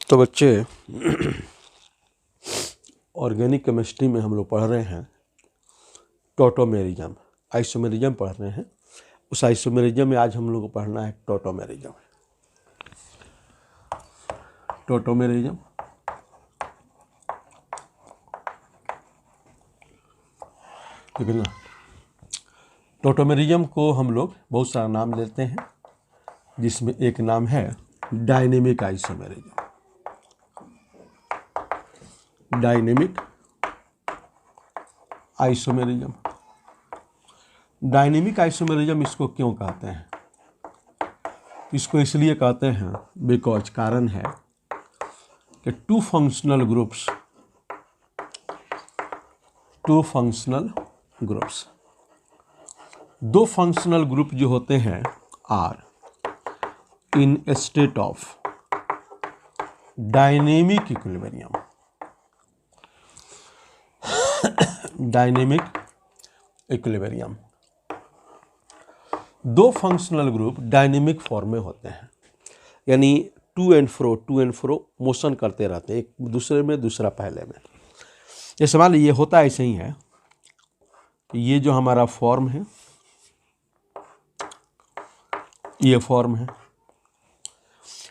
तो बच्चे organic chemistry में हम लोग पढ़ रहे हैं टोटोमेरिज्म, आइसोमेरिज्म पढ़ रहे हैं। उस आइसोमेरिज्म में आज हम लोग को पढ़ना है टोटोमेरिज्म। टोटोमेरिज्म ठीक है ना। टोटोमेरिज्म को हम लोग बहुत सारा नाम लेते हैं, जिसमें एक नाम है dynamic isomerism. Dynamic isomerism. Dynamic isomerism इसको क्यों कहते हैं? इसको इसलिए कहते हैं बिकॉज कारण है कि टू फंक्शनल ग्रुप्स दो फंक्शनल ग्रुप जो होते हैं are in state of dynamic equilibrium. Dynamic equilibrium, दो फंक्शनल ग्रुप डायनेमिक फॉर्म में होते हैं, यानी टू एंड फ्रो मोशन करते रहते हैं, एक दूसरे में दूसरा पहले में। ये सवाल ये होता ऐसे ही है, ये जो हमारा फॉर्म है, ये फॉर्म है,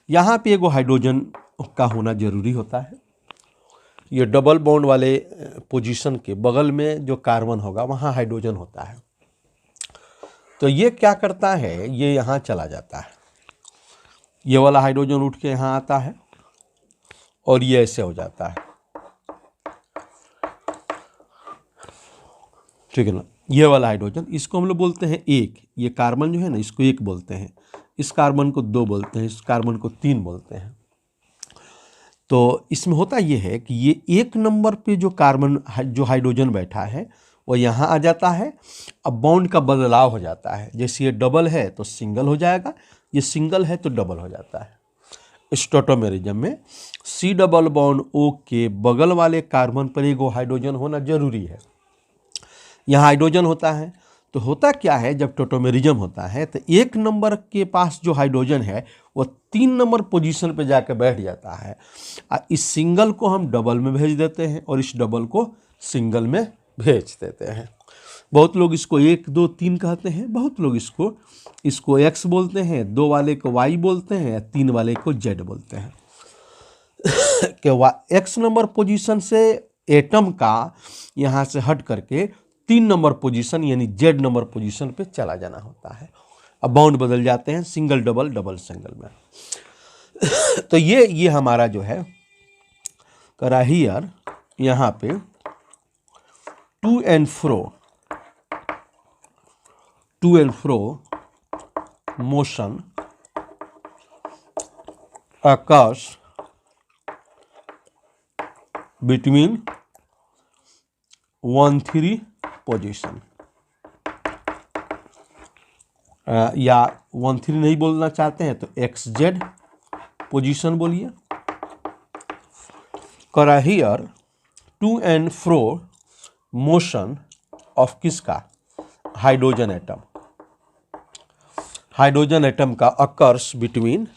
यहाँ पे एगो हाइड्रोजन का होना जरूरी होता है। ये डबल बॉन्ड वाले पोजीशन के बगल में जो कार्बन होगा वहाँ हाइड्रोजन होता है। तो ये क्या करता है, ये यहाँ चला जाता है, ये वाला हाइड्रोजन उठ के यहाँ आता है और ये ऐसे हो जाता है, ठीक है ना। ये वाला हाइड्रोजन, इसको हम लोग बोलते हैं एक। ये कार्बन जो है ना, इसको एक बोलते हैं, इस कार्बन को दो बोलते हैं, इस कार्बन को तीन बोलते हैं। तो इसमें होता ये है कि ये एक नंबर पे जो कार्बन जो हाइड्रोजन बैठा है वो यहाँ आ जाता है। अब बॉन्ड का बदलाव हो जाता है, जैसे ये डबल है तो सिंगल हो जाएगा, ये सिंगल है तो डबल हो जाता है। इस टोटोमेरिज्म में सी डबल बॉन्ड ओ के बगल वाले कार्बन पर एगो हाइड्रोजन होना जरूरी है। यहाँ हाइड्रोजन होता है, तो होता क्या है, जब टोटोमेरिज्म होता है तो एक नंबर के पास जो हाइड्रोजन है वो तीन नंबर पोजीशन पे जाकर बैठ जाता है। इस सिंगल को हम डबल में भेज देते हैं और इस डबल को सिंगल में भेज देते हैं। बहुत लोग इसको एक दो तीन कहते हैं, बहुत लोग इसको एक्स बोलते हैं, दो वाले को वाई बोलते हैं, तीन वाले को जेड बोलते हैं। कि एक्स नंबर पोजीशन से एटम का यहाँ से हट करके तीन नंबर पोजीशन यानी जेड नंबर पोजीशन पे चला जाना होता है। अब बाउंड बदल जाते हैं सिंगल डबल डबल सिंगल में। तो ये हमारा जो है कराहियर, यहाँ पे to and fro motion occurs between 1-3 position, या 1-3 नहीं बोलना चाहते हैं तो एक्स जेड पोजीशन बोलिए। कराहियर to and fro motion of किसका, हाइड्रोजन एटम। हाइड्रोजन एटम का अकर्स बिटवीन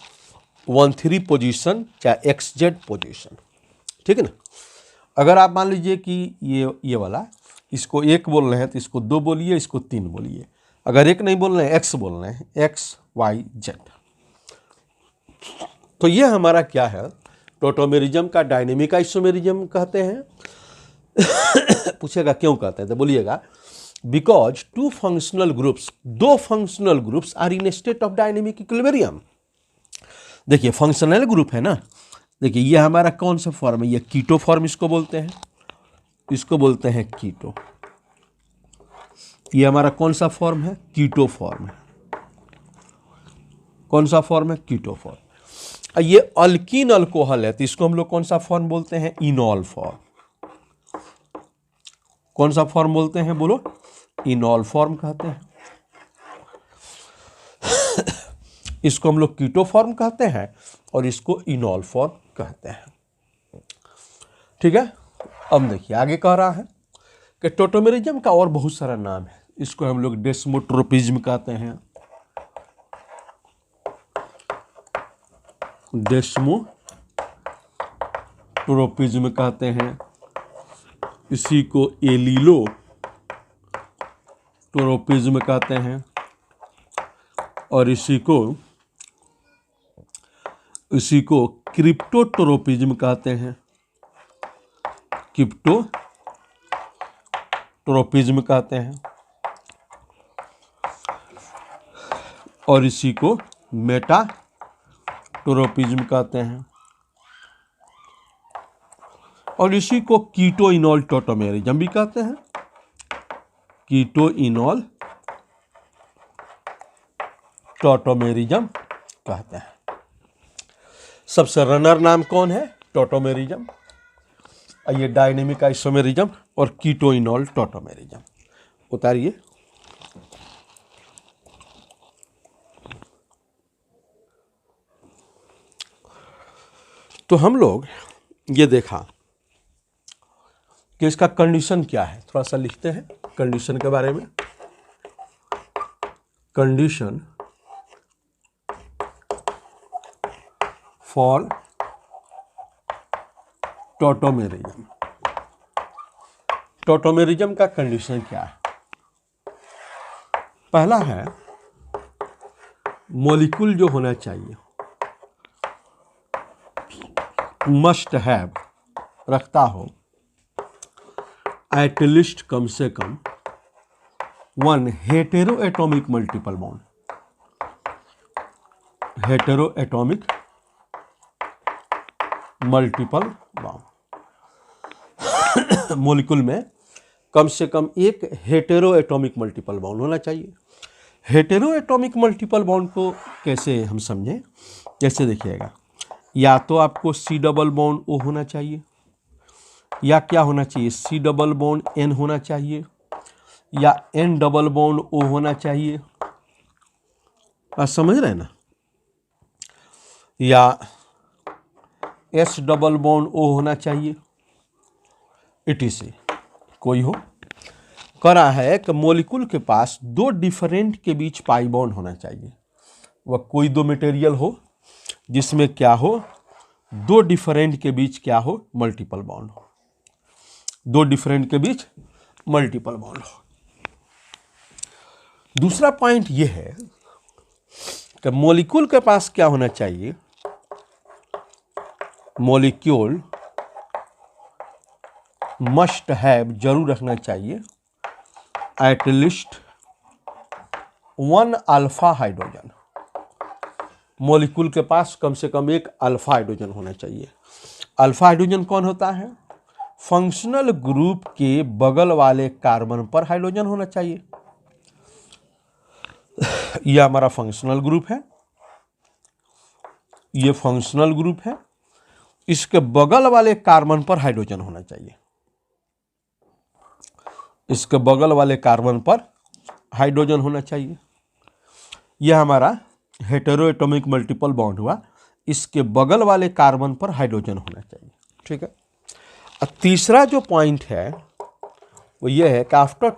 1-3 पोजीशन चाहे एक्स जेड पोजीशन, ठीक है ना। अगर आप मान लीजिए कि ये वाला, इसको एक बोल रहे हैं तो इसको दो बोलिए, इसको तीन बोलिए। अगर एक नहीं बोल रहे हैं, एक्स बोल रहे हैं, एक्स वाई जेड। तो ये हमारा क्या है, टोटोमेरिज्म का डायनेमिक आइसोमेरिज्म कहते हैं। पूछेगा क्यों कहते हैं, तो बोलिएगा बिकॉज टू फंक्शनल ग्रुप्स, दो functional groups are in state of dynamic equilibrium. देखिए फंक्शनल ग्रुप है ना, देखिए ये हमारा कौन सा फॉर्म है, ये कीटो फॉर्म इसको बोलते हैं, इसको बोलते हैं कीटो। ये हमारा कौन सा फॉर्म है, कीटो फॉर्म है। कौन सा फॉर्म है, कीटो फॉर्म। ये अल्कीन अल्कोहल है तो इसको हम लोग कौन सा फॉर्म बोलते हैं, इनॉल फॉर्म। कौन सा फॉर्म बोलते हैं, बोलो, इनॉल फॉर्म कहते हैं। इसको हम लोग कीटो फॉर्म कहते हैं और इसको इनॉल फॉर्म कहते हैं, ठीक है। अब देखिए आगे कह रहा है कि टोटोमेरिज्म का और बहुत सारा नाम है। इसको हम लोग डेस्मोट्रोपिज्म कहते हैं, ट्रोपिज्म कहते हैं, इसी को एलिलो ट्रोपिज्म कहते हैं, और इसी को क्रिप्टोट्रोपिज्म कहते हैं, क्रिप्टोट्रोपिज्म कहते हैं, और इसी को मेटाट्रोपिज्म कहते हैं, और इसी को कीटोइनॉल टोटोमेरिज्म भी कहते हैं, कीटोइनॉल टोटोमेरिज्म कहते हैं। सबसे रनर नाम कौन है? टोटोमेरिज्म, ये डायनेमिक आइसोमेरिज्म और कीटोइनॉल टोटोमेरिज्म। उतारिए। तो हम लोग ये देखा कि इसका कंडीशन क्या है, थोड़ा सा लिखते हैं कंडीशन के बारे में। Condition for tautomerism. टोटोमेरिज्म का कंडीशन क्या है? पहला है मॉलिक्यूल जो होना चाहिए मस्ट हैव रखता हो एटलीस्ट कम से कम 1 heteroatomic multiple bond, heteroatomic multiple bond. Molecule में कम से कम एक हेटेरोएटॉमिक मल्टीपल बॉन्ड होना चाहिए। हेटेरोएटॉमिक मल्टीपल बॉन्ड को कैसे हम समझें? कैसे देखिएगा, या तो आपको C डबल बॉन्ड O होना चाहिए, या क्या होना चाहिए, C डबल बॉन्ड N होना चाहिए, या N डबल बॉन्ड O होना चाहिए। आप समझ रहे हैं ना? या S डबल बॉन्ड O होना चाहिए, etc कोई हो। करा है कि मॉलिक्यूल के पास 2 डिफरेंट के बीच पाई बॉन्ड होना चाहिए। वह कोई 2 मटेरियल हो जिसमें क्या हो, 2 डिफरेंट के बीच क्या हो, मल्टीपल बॉन्ड हो। 2 डिफरेंट के बीच मल्टीपल बॉन्ड हो। दूसरा पॉइंट यह है कि मॉलिक्यूल के पास क्या होना चाहिए, मॉलिक्यूल मस्ट हैव जरूर रखना चाहिए एटलीस्ट 1 अल्फा हाइड्रोजन। मॉलिक्यूल के पास कम से कम एक अल्फा हाइड्रोजन होना चाहिए। अल्फा हाइड्रोजन कौन होता है? फंक्शनल ग्रुप के बगल वाले कार्बन पर हाइड्रोजन होना चाहिए। यह हमारा फंक्शनल ग्रुप है, यह फंक्शनल ग्रुप है, इसके बगल वाले कार्बन पर हाइड्रोजन होना चाहिए। इसके बगल वाले कार्बन पर हाइड्रोजन होना चाहिए। यह हमारा हेटेरोएटॉमिक मल्टीपल बॉन्ड हुआ, इसके बगल वाले कार्बन पर हाइड्रोजन होना चाहिए। ठीक है। और तीसरा जो पॉइंट है वो यह है कि आफ्टर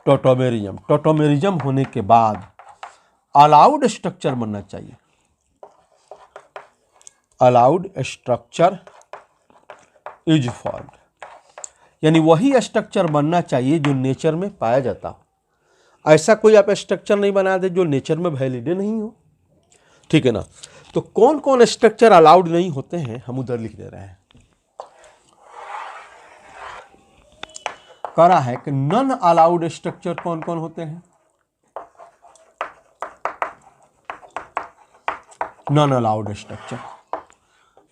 टोटोमेरिज्म होने के बाद अलाउड स्ट्रक्चर बनना चाहिए। अलाउड स्ट्रक्चर इज फॉर्म्ड, यानी वही स्ट्रक्चर बनना चाहिए जो नेचर में पाया जाता हो। ऐसा कोई आप स्ट्रक्चर नहीं बना दे जो नेचर में वैलिड नहीं हो। ठीक है ना? तो कौन कौन स्ट्रक्चर अलाउड नहीं होते हैं हम उधर लिख दे रहे हैं। करा है कि नॉन अलाउड स्ट्रक्चर कौन कौन होते हैं? नॉन अलाउड स्ट्रक्चर,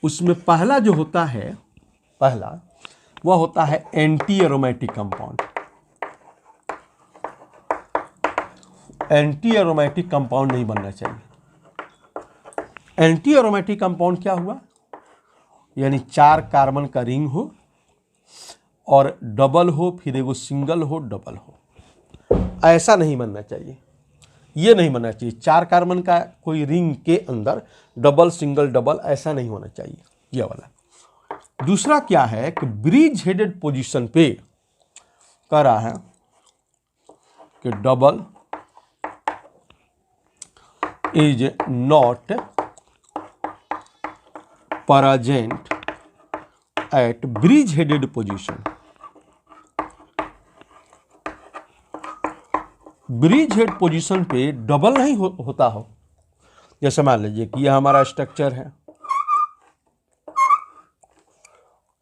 उसमें पहला जो होता है, पहला वह होता है anti aromatic compound. Anti aromatic compound नहीं बनना चाहिए। एंटी एरोमेटिक कंपाउंड क्या हुआ? यानी 4 कार्बन का रिंग हो और डबल हो, फिर एगो सिंगल हो, डबल हो, ऐसा नहीं बनना चाहिए। ये नहीं बनना चाहिए। 4 कार्बन का कोई रिंग के अंदर डबल, सिंगल, डबल ऐसा नहीं होना चाहिए, यह वाला। दूसरा क्या है कि ब्रिज हेडेड पोजीशन पे कह रहा है कि double is not present at bridge headed position। Bridge head position पे डबल नहीं होता हो। जैसे मान लीजिए कि यह हमारा स्ट्रक्चर है,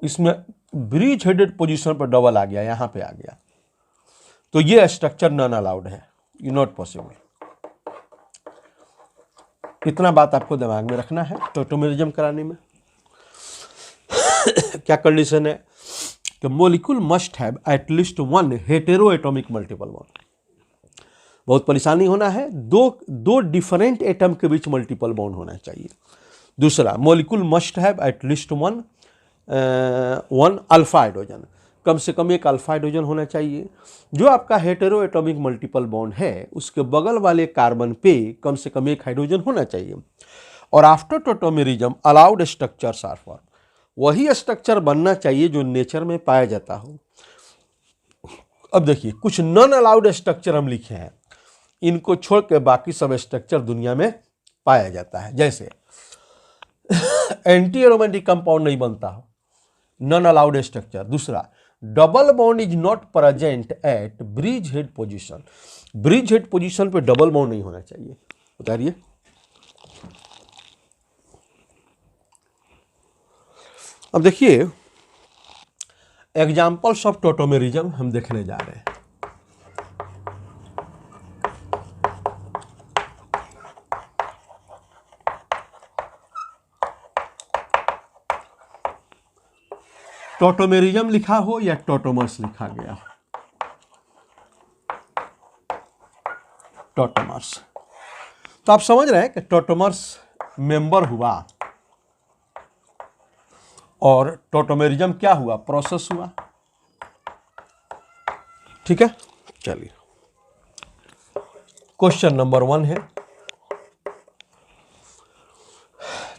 इसमें ब्रिज हेडेड पोजीशन पर डबल आ गया, यहां पे आ गया, तो ये स्ट्रक्चर नॉन अलाउड है, ये नॉट पॉसिबल। इतना बात आपको दिमाग में रखना है टोटोमेरिज्म कराने में। क्या कंडीशन है कि molecule must have at least one hetero atomic multiple bond. बहुत परेशानी होना है, दो डिफरेंट एटम के बीच मल्टीपल बॉन्ड होना चाहिए। दूसरा, molecule must have at least one alpha hydrogen, कम से कम एक अल्फा हाइड्रोजन होना चाहिए। जो आपका हेटेरो एटॉमिक मल्टीपल बॉन्ड है उसके बगल वाले कार्बन पे कम से कम एक हाइड्रोजन होना चाहिए। और after tautomerism allowed structures are form, वही स्ट्रक्चर बनना चाहिए जो नेचर में पाया जाता हो। अब देखिए, कुछ नॉन अलाउड स्ट्रक्चर हम लिखे हैं, इनको छोड़ के बाकी सब स्ट्रक्चर दुनिया में पाया जाता है। जैसे एंटी एरोमेटिक कंपाउंड नहीं बनता हो, नॉन अलाउड स्ट्रक्चर। दूसरा, double bond is not present at bridge head position, bridge head position पे डबल बॉन्ड नहीं होना चाहिए। उतारिए। अब देखिए, एग्जाम्पल्स ऑफ टोटोमेरिज्म हम देखने जा रहे हैं। टोटोमेरिज्म लिखा हो या टोटोमर्स लिखा गया हो, टोटोमर्स, तो आप समझ रहे हैं कि टोटोमर्स मेंबर हुआ और टोटोमेरिज्म क्या हुआ, प्रोसेस हुआ। ठीक है, चलिए क्वेश्चन नंबर 1 है।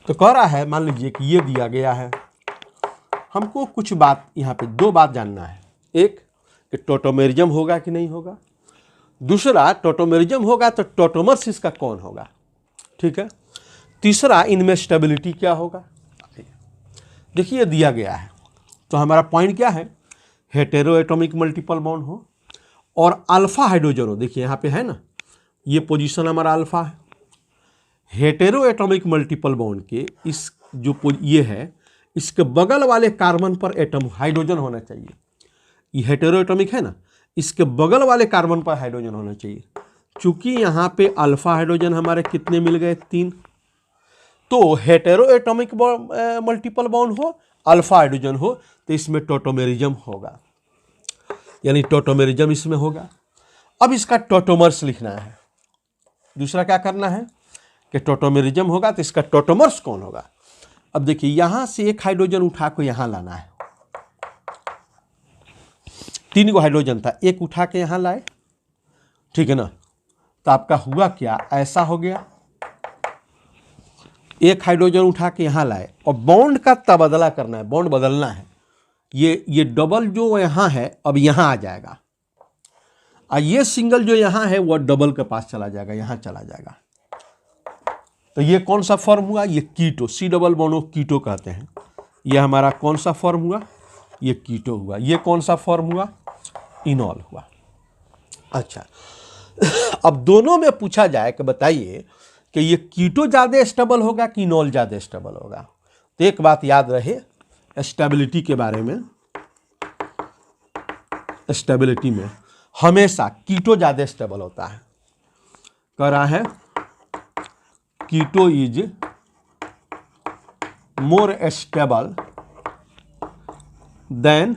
तो कह रहा है, मान लीजिए कि ये दिया गया है, हमको कुछ बात यहाँ पे 2 बात जानना है। एक कि टोटोमेरिज्म होगा कि नहीं होगा, दूसरा टोटोमेरिज्म होगा तो टोटोमर्स इसका कौन होगा। ठीक है, तीसरा इनमें स्टेबिलिटी क्या होगा। देखिए दिया गया है, तो हमारा पॉइंट क्या है, हेटेरो एटॉमिक मल्टीपल बॉन्ड हो और अल्फा हाइड्रोजन हो। देखिए यहाँ पे है ना, ये पोजीशन हमारा अल्फा है। हेटेरो एटॉमिक मल्टीपल बॉन्ड के इस जो ये है, इसके बगल वाले कार्बन पर एटम हाइड्रोजन होना चाहिए। ये हेटेरो एटॉमिक है ना, इसके बगल वाले कार्बन पर हाइड्रोजन होना चाहिए। चूंकि यहाँ पे अल्फा हाइड्रोजन हमारे कितने मिल गए, 3, तो हेटेरो एटॉमिक मल्टीपल बॉन्ड हो, अल्फा हाइड्रोजन हो, तो इसमें टोटोमेरिज्म होगा, यानी टोटोमेरिज्म इसमें होगा। अब इसका टोटोमर्स लिखना है। दूसरा क्या करना है कि टोटोमेरिज्म होगा तो इसका टोटोमर्स कौन होगा। अब देखिए, यहां से एक हाइड्रोजन उठा को यहां लाना है, 3 गो हाइड्रोजन था, एक उठा के यहां लाए, ठीक है ना। तो आपका हुआ क्या, ऐसा हो गया, एक हाइड्रोजन उठा के यहां लाए और बॉन्ड का तबादला करना है, बॉन्ड बदलना है। ये डबल जो यहां है अब यहां आ जाएगा, और ये सिंगल जो यहां है वो डबल के पास चला जाएगा, यहां चला जाएगा। तो ये कौन सा फॉर्म हुआ, ये कीटो, सी डबल बॉन्ड को कीटो कहते हैं। ये हमारा कौन सा फॉर्म हुआ, ये कीटो हुआ। ये कौन सा फॉर्म हुआ, इनॉल हुआ। अच्छा, अब दोनों में पूछा जाए कि बताइए कि ये कीटो ज़्यादा स्टेबल होगा कि इनॉल ज़्यादा स्टेबल होगा। तो एक बात याद रहे स्टेबिलिटी के बारे में, स्टेबिलिटी में हमेशा कीटो ज़्यादा स्टेबल होता है। कह रहा है keto is more stable than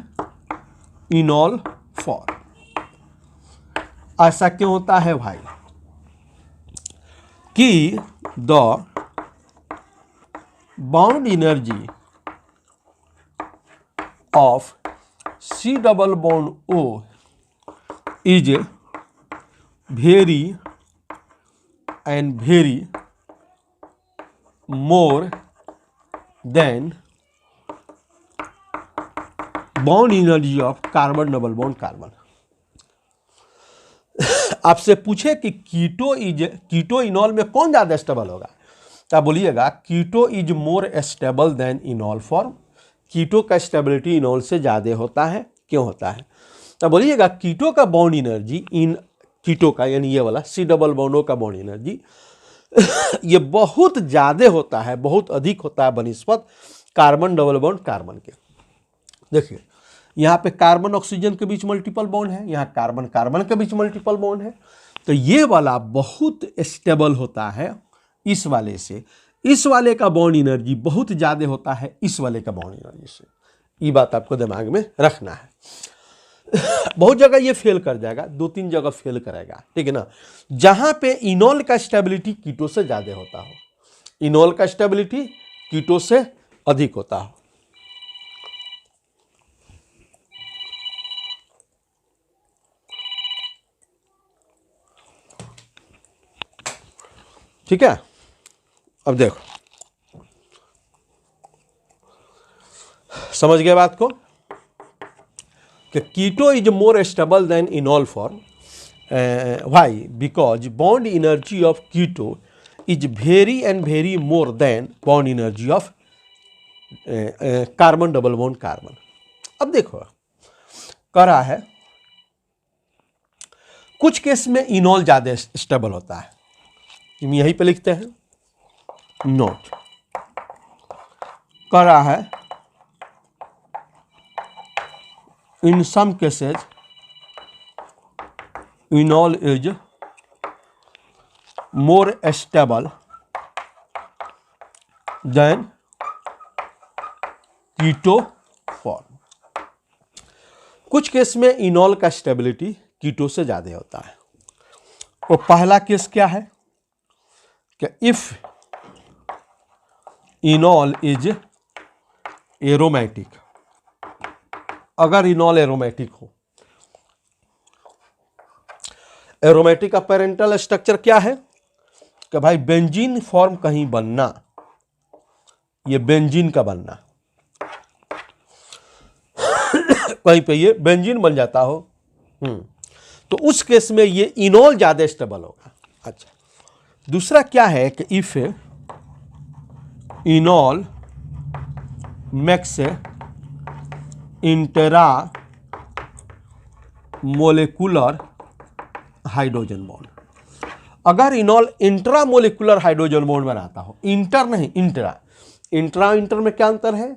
enol for. ऐसा क्यों होता है भाई, कि the bound energy of C double bond O is very and very more than bond energy of carbon double bond carbon। आपसे पूछे कि कीटो इनॉल में कौन ज़्यादा स्टेबल होगा, तो आप बोलिएगा keto is more stable than enol form. Keto का स्टेबिलिटी इनॉल से ज़्यादा होता है। क्यों होता है? तो बोलिएगा कीटो का बॉन्ड एनर्जी इन कीटो का, यानी ये वाला C डबल बॉन्डों का बॉन्ड एनर्जी ये बहुत ज़्यादा होता है, बहुत अधिक होता है बनिस्बत कार्बन डबल बॉन्ड कार्बन के। देखिए यहाँ पे कार्बन ऑक्सीजन के बीच मल्टीपल बॉन्ड है, यहाँ कार्बन कार्बन के बीच मल्टीपल बॉन्ड है। तो ये वाला बहुत स्टेबल होता है इस वाले से। इस वाले का बॉन्ड एनर्जी बहुत ज़्यादा होता है इस वाले का बॉन्ड एनर्जी से। ये बात आपको दिमाग में रखना है। बहुत जगह ये फेल कर जाएगा, 2-3 जगह फेल करेगा, ठीक है ना, जहां पे इनॉल का स्टेबिलिटी कीटो से ज़्यादा होता हो, इनॉल का स्टेबिलिटी कीटो से अधिक होता हो। ठीक है, अब देखो समझ गए बात को कि keto is more stable than enol form. Why? Because bond energy of keto is very and very more than bond energy of carbon double bond carbon. अब देखो कह रहा है कुछ केस में इनॉल ज़्यादा स्टेबल होता है, हम यहीं पे लिखते हैं नोट। कह रहा है in some cases enol is more stable than keto form. कुछ केस में इनॉल का स्टेबिलिटी कीटो से ज़्यादा होता है। तो पहला केस क्या है कि इफ इनॉल इज एरोमेटिक, अगर इनॉल एरोमेटिक हो। एरोमेटिक का पेरेंटल स्ट्रक्चर क्या है कि भाई बेंजीन फॉर्म कहीं बनना, ये बेंजीन का बनना, कहीं पे ये बेंजीन बन जाता हो, तो उस केस में ये इनॉल ज्यादा स्टेबल होगा। अच्छा, दूसरा क्या है कि if enol makes intra molecular hydrogen bond. अगर enol intra molecular hydrogen bond बनाता हो, इंटर नहीं इंट्रा, इंटर में क्या अंतर है?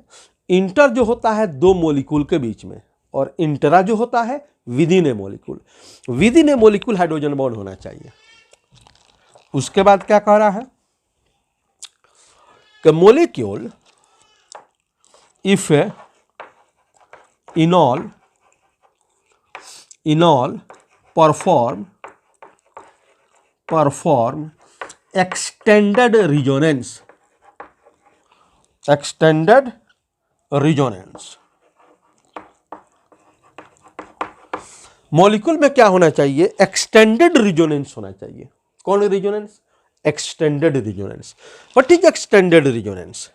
इंटर जो होता है 2 मोलिक्यूल के बीच में, और इंट्रा जो होता है विदिन ए मोलिक्यूल। विदिन ए मोलिक्यूल हाइड्रोजन बॉन्ड होना चाहिए। उसके बाद क्या कह रहा है कि molecule if इनॉल perform extended resonance. Molecule में क्या होना चाहिए? एक्सटेंडेड रिजोनेंस होना चाहिए। कौन resonance? Extended resonance. What is extended resonance?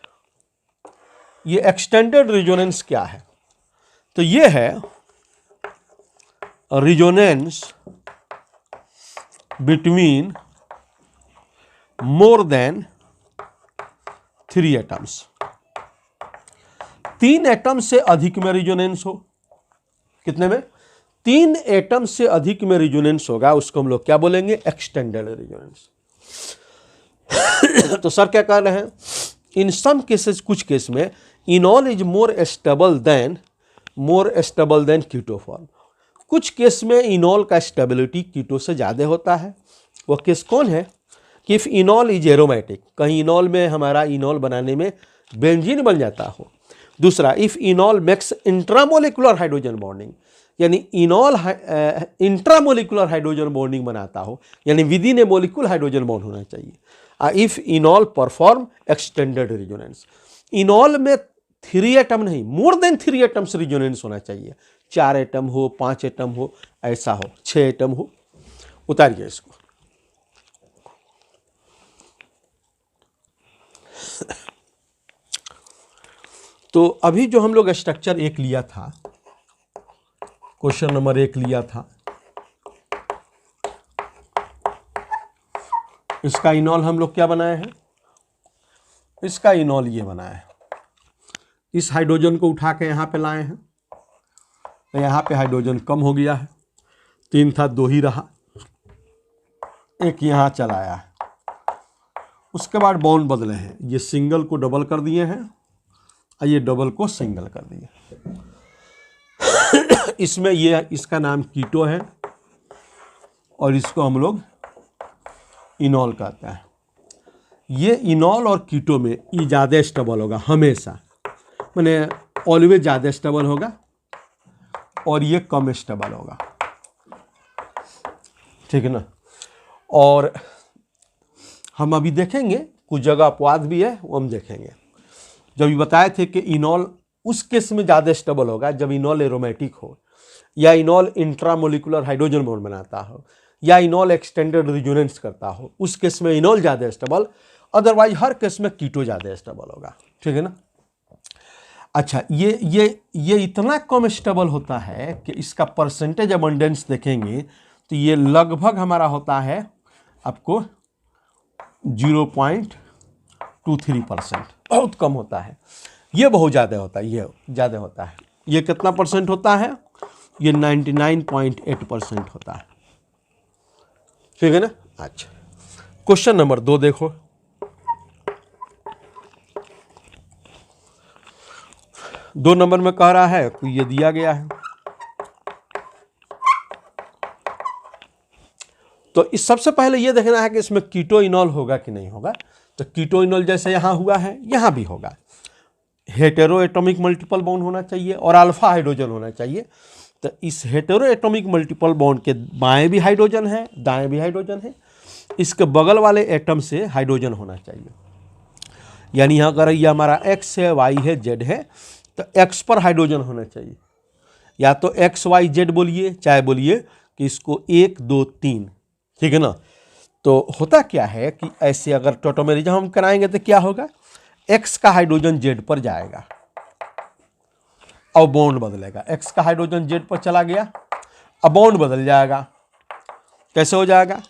ये एक्सटेंडेड रिजोनेंस क्या है? तो ये है resonance between more than 3 atoms. 3 atom से अधिक में रिजोनेंस हो। कितने में? 3 एटम से अधिक में रिजोनेंस होगा, उसको हम लोग क्या बोलेंगे? Extended resonance. तो सर क्या कह रहे हैं? इन सम केसेस, कुछ केस में enol is more stable than keto form. कुछ केस में इनॉल का स्टेबिलिटी कीटो से ज़्यादा होता है। वो केस कौन है? कि इफ इनॉल इज एरोमेटिक, कहीं इनॉल में हमारा इनॉल बनाने में बेंजीन बन जाता हो। दूसरा, if enol makes intramolecular hydrogen bonding, यानी इनॉल इंट्रामोलिकुलर हाइड्रोजन बॉन्डिंग बनाता हो, यानी विदिन ए मोलिक्यूल हाइड्रोजन बॉन्ड होना चाहिए। इफ इनॉल परफॉर्म एक्सटेंडेड रिजोनेंस, इनॉल में 3 एटम नहीं, मोर देन 3 एटम्स रिजोनेंस होना चाहिए। 4 एटम हो, 5 एटम हो, ऐसा हो, 6 एटम हो। उतारिए इसको। तो अभी जो हम लोग स्ट्रक्चर 1 लिया था, क्वेश्चन नंबर 1 लिया था, इसका इनॉल हम लोग क्या बनाए हैं, इसका इनॉल ये बनाए हैं। इस हाइड्रोजन को उठा के यहाँ पे लाए हैं, तो यहाँ पे हाइड्रोजन कम हो गया है, 3 था 2 ही रहा, एक यहाँ चलाया है। उसके बाद बॉन्ड बदले हैं, ये सिंगल को डबल कर दिए हैं और ये डबल को सिंगल कर दिए। इसमें ये इसका नाम कीटो है और इसको हम लोग इनॉल कहते हैं। ये इनॉल और कीटो में ये ज़्यादा स्टेबल होगा हमेशा, माने ऑलवेज ज़्यादा स्टेबल होगा और ये कम स्टेबल होगा, ठीक है ना। और हम अभी देखेंगे कुछ जगह अपवाद भी है, वो हम देखेंगे। जब ये बताए थे कि इनॉल उस केस में ज़्यादा स्टेबल होगा जब इनॉल एरोमेटिक हो, या इनॉल इंट्रामोलिकुलर हाइड्रोजन बॉन्ड बनाता हो, या इनॉल एक्सटेंडेड रिजोनेंस करता हो, उस केस में इनॉल ज़्यादा स्टेबल, अदरवाइज हर केस में कीटो ज़्यादा स्टेबल होगा, ठीक है ना। अच्छा, ये इतना कम स्टेबल होता है कि इसका परसेंटेज अबंडेंस देखेंगे तो ये लगभग हमारा होता है आपको 0.23%, बहुत कम होता है। ये बहुत ज़्यादा होता है, ये ज़्यादा होता है। ये कितना परसेंट होता है, ये 99.8% होता है, ठीक है ना। अच्छा, क्वेश्चन नंबर 2 देखो। दो नंबर में कह रहा है तो ये दिया गया है, तो इस सबसे पहले ये देखना है कि इसमें कीटो इनॉल होगा कि नहीं होगा। तो कीटो इनॉल जैसे यहाँ हुआ है यहाँ भी होगा। हेटेरो एटॉमिक मल्टीपल बॉन्ड होना चाहिए और अल्फा हाइड्रोजन होना चाहिए। तो इस हेटेरो एटॉमिक मल्टीपल बॉन्ड के बाएं भी हाइड्रोजन है, दाएं भी हाइड्रोजन है, इसके बगल वाले एटम से हाइड्रोजन होना चाहिए। यानी यहाँ अगर ये हमारा एक्स है, वाई है, जेड है, तो एक्स पर हाइड्रोजन होना चाहिए। या तो एक्स वाई जेड बोलिए, चाहे बोलिए कि इसको 1 2 3, ठीक है ना। तो होता क्या है कि ऐसे अगर टोटोमेरिज्म हम कराएंगे तो क्या होगा, एक्स का हाइड्रोजन जेड पर जाएगा और बॉन्ड बदलेगा। एक्स का हाइड्रोजन जेड पर चला गया, अब बॉन्ड बदल जाएगा। कैसे हो जाएगा,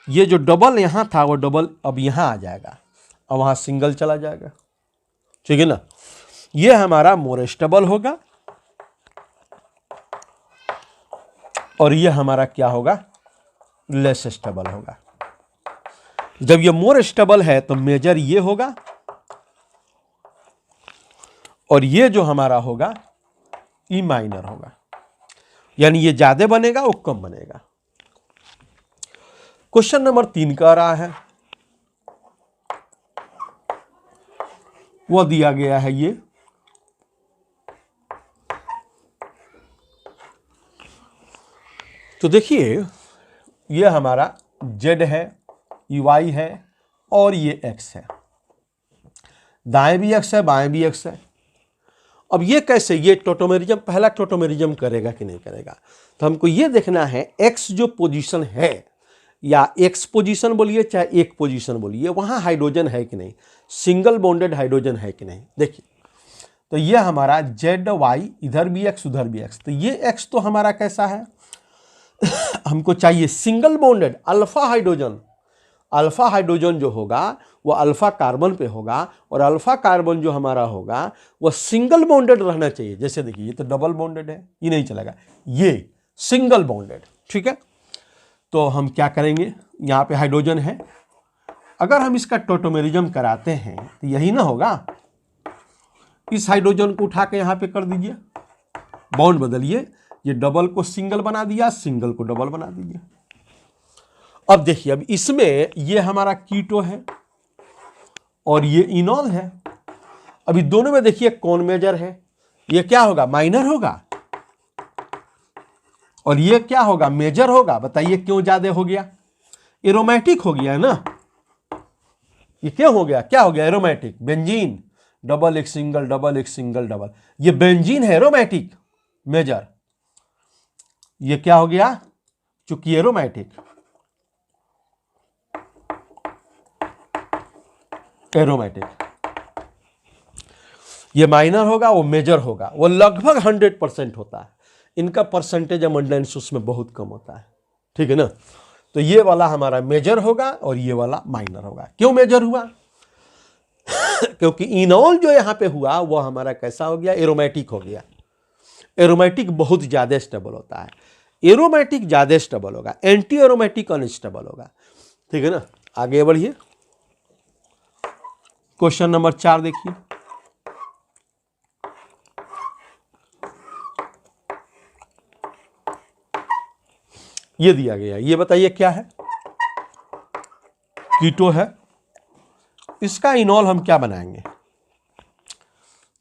ये जो डबल यहाँ था वो डबल अब यहाँ आ जाएगा और वहाँ सिंगल चला जाएगा, ठीक है ना। ये हमारा मोर स्टेबल होगा और ये हमारा क्या होगा, लेस स्टेबल होगा। जब ये मोर स्टेबल है तो मेजर ये होगा और ये जो हमारा होगा ई माइनर होगा। यानी ये ज्यादा बनेगा वो कम बनेगा। क्वेश्चन नंबर 3 कह रहा है, वो दिया गया है ये, तो देखिए ये हमारा Z है, ये Y है और ये X है। दाएं भी X है, बाएं भी X है। अब ये कैसे, ये टोटोमेरिज्म पहला टोटोमेरिज्म करेगा कि नहीं करेगा, तो हमको ये देखना है X जो पोजीशन है, या X पोजीशन बोलिए चाहे एक पोजीशन बोलिए, वहाँ हाइड्रोजन है कि नहीं, सिंगल बॉन्डेड हाइड्रोजन है कि नहीं। देखिए तो ये हमारा ZY, इधर भी X उधर भी X, तो ये X तो हमारा कैसा है हमको चाहिए single bonded alpha hydrogen. Alpha hydrogen जो होगा वो अल्फा कार्बन पे होगा और अल्फा कार्बन जो हमारा होगा वो सिंगल बॉन्डेड रहना चाहिए। जैसे देखिए ये तो डबल बॉन्डेड है, ये नहीं चलेगा, ये सिंगल बॉन्डेड, ठीक है। तो हम क्या करेंगे, यहाँ पे हाइड्रोजन है, अगर हम इसका टोटोमेरिज्म कराते हैं तो यही ना होगा, इस हाइड्रोजन को उठा के यहाँ पे कर दीजिए, बॉन्ड बदलिए, ये डबल को सिंगल बना दिया, सिंगल को डबल बना दीजिए। अब देखिए, अब इसमें ये हमारा कीटो है और ये इनॉल है। अभी दोनों में देखिए कौन मेजर है, ये क्या होगा, माइनर होगा, और ये क्या होगा, मेजर होगा। बताइए क्यों ज्यादा हो गया, एरोमेटिक हो गया है ना। ये क्यों हो गया, क्या हो गया, एरोमेटिक। बेंजीन डबल एक सिंगल, डबल एक सिंगल डबल, ये बेंजीन है एरोमेटिक मेजर। ये क्या हो गया, चूंकि एरोमेटिक, एरोमेटिक, ये माइनर होगा, वो मेजर होगा, वो लगभग 100% होता है। इनका परसेंटेज अबंडेंस उसमें बहुत कम होता है, ठीक है ना। तो ये वाला हमारा मेजर होगा और ये वाला माइनर होगा। क्यों मेजर हुआ? क्योंकि इनॉल जो यहां पे हुआ वो हमारा कैसा हो गया? एरोमेटिक हो गया। एरोमेटिक बहुत ज्यादा स्टेबल होता है, एरोमेटिक ज्यादा स्टेबल होगा, एंटी एरोमेटिक अनस्टेबल होगा। ठीक है ना, आगे बढ़िए। क्वेश्चन नंबर 4 देखिए। ये दिया गया, ये बताइए क्या है? कीटो है। इसका इनॉल हम क्या बनाएंगे?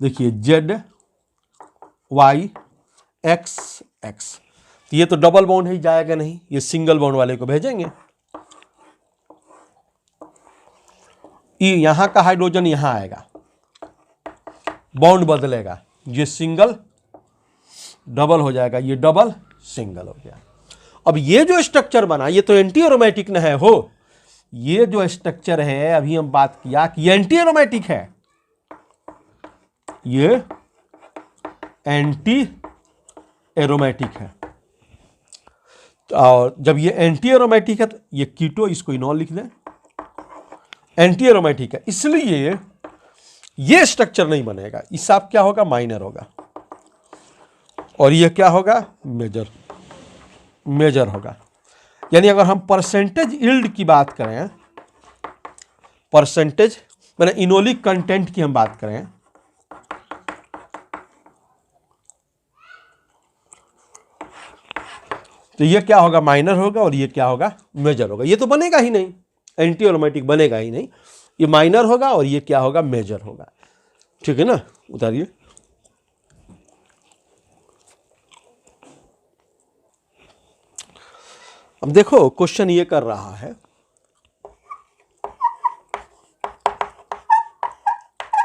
देखिए जेड वाई एक्स एक्स, ये तो डबल बॉन्ड ही जाएगा नहीं, ये सिंगल बॉन्ड वाले को भेजेंगे। यहां का हाइड्रोजन यहां आएगा, बॉन्ड बदलेगा, ये सिंगल डबल हो जाएगा, ये डबल सिंगल हो गया। अब ये जो स्ट्रक्चर बना ये तो एंटी एरोमेटिक न है हो, ये जो स्ट्रक्चर है अभी हम बात किया कि ये एंटी एरोमेटिक है, ये एंटी एरोमेटिक है। और जब ये एंटी एरोमेटिक है तो ये कीटो, इसको इनॉल लिख दें, एंटी एरोमेटिक है, इसलिए ये स्ट्रक्चर नहीं बनेगा। इसका क्या होगा? माइनर होगा, और ये क्या होगा? मेजर, मेजर होगा। यानी अगर हम परसेंटेज यील्ड की बात करें, परसेंटेज मैंने इनोलिक कंटेंट की हम बात करें, तो ये क्या होगा? माइनर होगा, और ये क्या होगा? मेजर होगा। ये तो बनेगा ही नहीं, एंटी एरोमेटिक बनेगा ही नहीं, ये माइनर होगा और ये क्या होगा? मेजर होगा। ठीक है ना, उतारिए। अब देखो क्वेश्चन ये कर रहा है,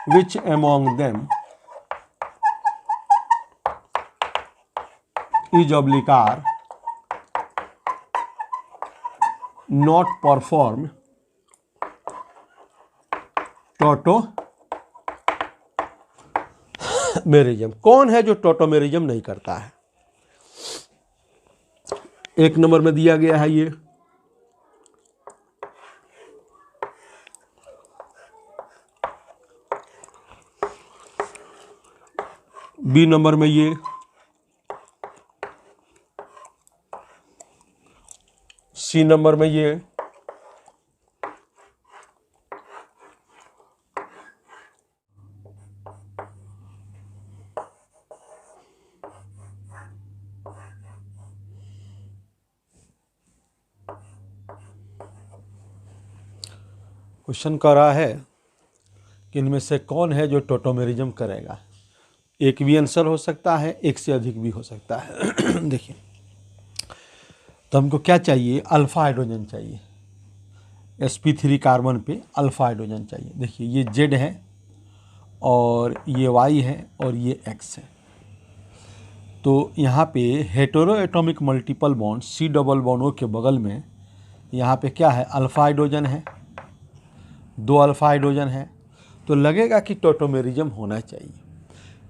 विच अमॉन्ग देम इज ऑब्लिकार नॉट परफॉर्म टोटोमेरिज्म। कौन है जो टोटोमेरिज्म नहीं करता है? एक नंबर में दिया गया है ये, बी नंबर में ये, सी नंबर में ये, क्वेश्चन कर रहा है कि इनमें से कौन है जो टोटोमेरिज्म करेगा। एक भी आंसर हो सकता है, एक से अधिक भी हो सकता है। देखिए, तो हमको क्या चाहिए? अल्फा हाइड्रोजन चाहिए, sp3 कार्बन पे अल्फा हाइड्रोजन चाहिए। देखिए ये Z है और ये Y है और ये X है। तो यहाँ पे hetero atomic multiple bond C double bond O के बगल में यहाँ पे क्या है? अल्फा हाइड्रोजन है, 2 अल्फा हाइड्रोजन है, तो लगेगा कि टोटोमेरिज्म होना चाहिए।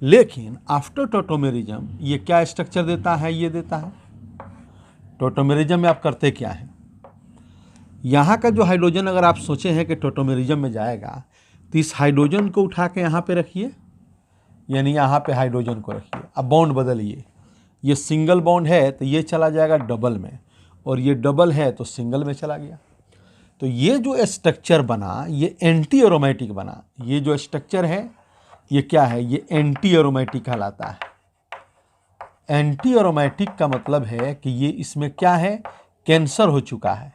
लेकिन आफ्टर टोटोमेरिज्म ये क्या स्ट्रक्चर देता है? ये देता है। टोटोमेरिज्म में आप करते क्या है? यहाँ का जो हाइड्रोजन अगर आप सोचे हैं कि टोटोमेरिज्म में जाएगा, तो इस हाइड्रोजन को उठा के यहाँ पे रखिए, यानी यहाँ पे हाइड्रोजन को रखिए। अब बॉन्ड बदलिए, ये सिंगल बॉन्ड है तो ये चला जाएगा डबल में, और ये डबल है तो सिंगल में चला गया। तो ये जो स्ट्रक्चर बना ये एंटी एरोमेटिक बना। ये जो स्ट्रक्चर है ये क्या है? ये एंटी एरोमेटिक कहलाता है। एंटी एरोमेटिक का मतलब है कि ये इसमें क्या है? कैंसर हो चुका है,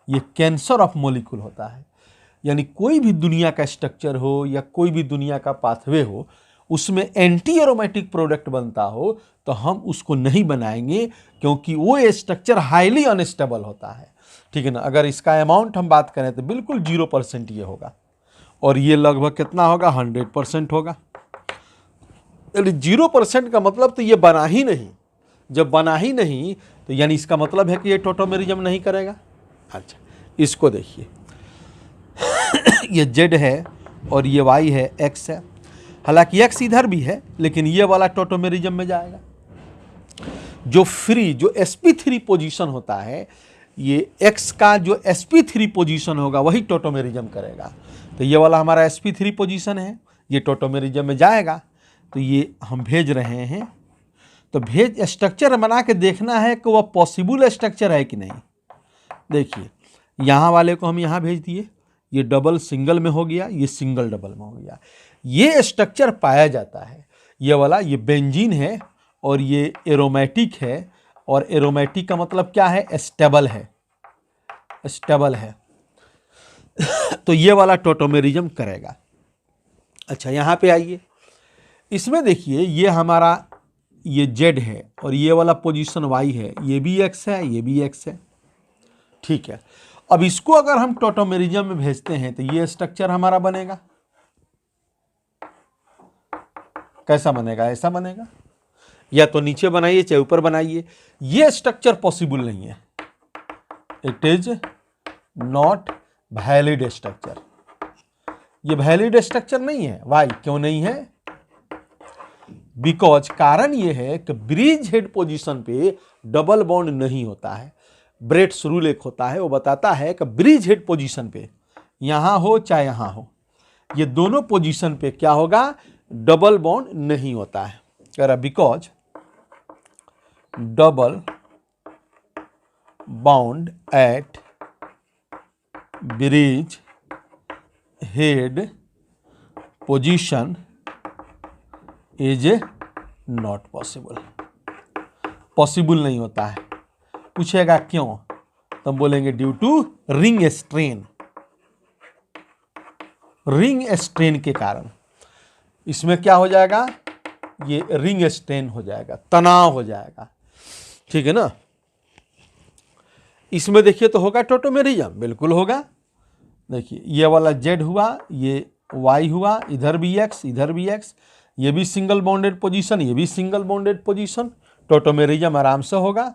ये कैंसर ऑफ मॉलिक्यूल होता है। यानी कोई भी दुनिया का स्ट्रक्चर हो या कोई भी दुनिया का पाथवे हो, उसमें एंटी एरोमेटिक प्रोडक्ट बनता हो तो हम उसको नहीं बनाएंगे, क्योंकि वो स्ट्रक्चर हाईली अनस्टेबल होता है। ठीक है ना। अगर इसका अमाउंट हम बात करें तो बिल्कुल 0% ये होगा, और ये लगभग कितना होगा? 100% होगा। 0% का मतलब तो ये बना ही नहीं। जब बना ही नहीं तो यानी इसका मतलब है कि ये टोटोमेरिज्म नहीं करेगा। अच्छा, इसको देखिए, ये Z है और ये Y है, X है। हालांकि X इधर भी है, लेकिन ये वाला टोटोमेरिज्म में जाएगा। जो फ्री, जो sp3 पोजीशन होता है, ये X का जो sp3 पोजीशन होगा वही टोटोमेरिज्म करेगा। तो ये वाला हमारा sp3 पोजीशन है, ये टोटोमेरिज्म में जाएगा। तो ये हम भेज रहे हैं, तो भेज स्ट्रक्चर बना के देखना है कि वह पॉसिबल स्ट्रक्चर है कि नहीं। देखिए यहाँ वाले को हम यहाँ भेज दिए, ये डबल सिंगल में हो गया, ये सिंगल डबल में हो गया। ये स्ट्रक्चर पाया जाता है। ये वाला ये बेंजीन है और ये एरोमेटिक है, और एरोमेटिक का मतलब क्या है, स्टेबल है, स्टेबल है। तो ये वाला टोटोमेरिज्म करेगा। अच्छा यहाँ पे आइए, इसमें देखिए ये हमारा ये Z है और ये वाला पोजीशन Y है, ये भी X है, ये भी X है, ठीक है। अब इसको अगर हम टोटोमेरिज्म में भेजते हैं तो ये स्ट्रक्चर हमारा बनेगा। कैसा बनेगा, ऐसा बनेगा, या तो नीचे बनाइए चाहे ऊपर बनाइए। ये स्ट्रक्चर पॉसिबल नहीं है, it is not valid structure. ये वैलिड स्ट्रक्चर नहीं है। वाई क्यों नहीं है? बिकॉज कारण ये है कि ब्रिज हेड पोजीशन पे डबल बॉन्ड नहीं होता है। ब्रेट्स रूल एक होता है, वो बताता है कि ब्रिज हेड पोजीशन पे यहां हो चाहे यहां हो, ये दोनों पोजीशन पे क्या होगा, डबल बॉन्ड नहीं होता है। कह रहा because double bond at bridge head position is not possible. Possible नहीं होता है। पूछेगा क्यों, तो हम बोलेंगे due to ring strain. Ring strain के कारण इसमें क्या हो जाएगा, ये रिंग स्ट्रेन हो जाएगा, तनाव हो जाएगा, ठीक है ना। इसमें देखिए तो होगा टोटोमेरिज्म, बिल्कुल होगा। देखिए ये वाला Z हुआ, ये Y हुआ, इधर भी X, इधर भी X, ये भी सिंगल बॉन्डेड पोजीशन, ये भी सिंगल बॉन्डेड पोजीशन, टोटोमेरिज्म आराम से होगा।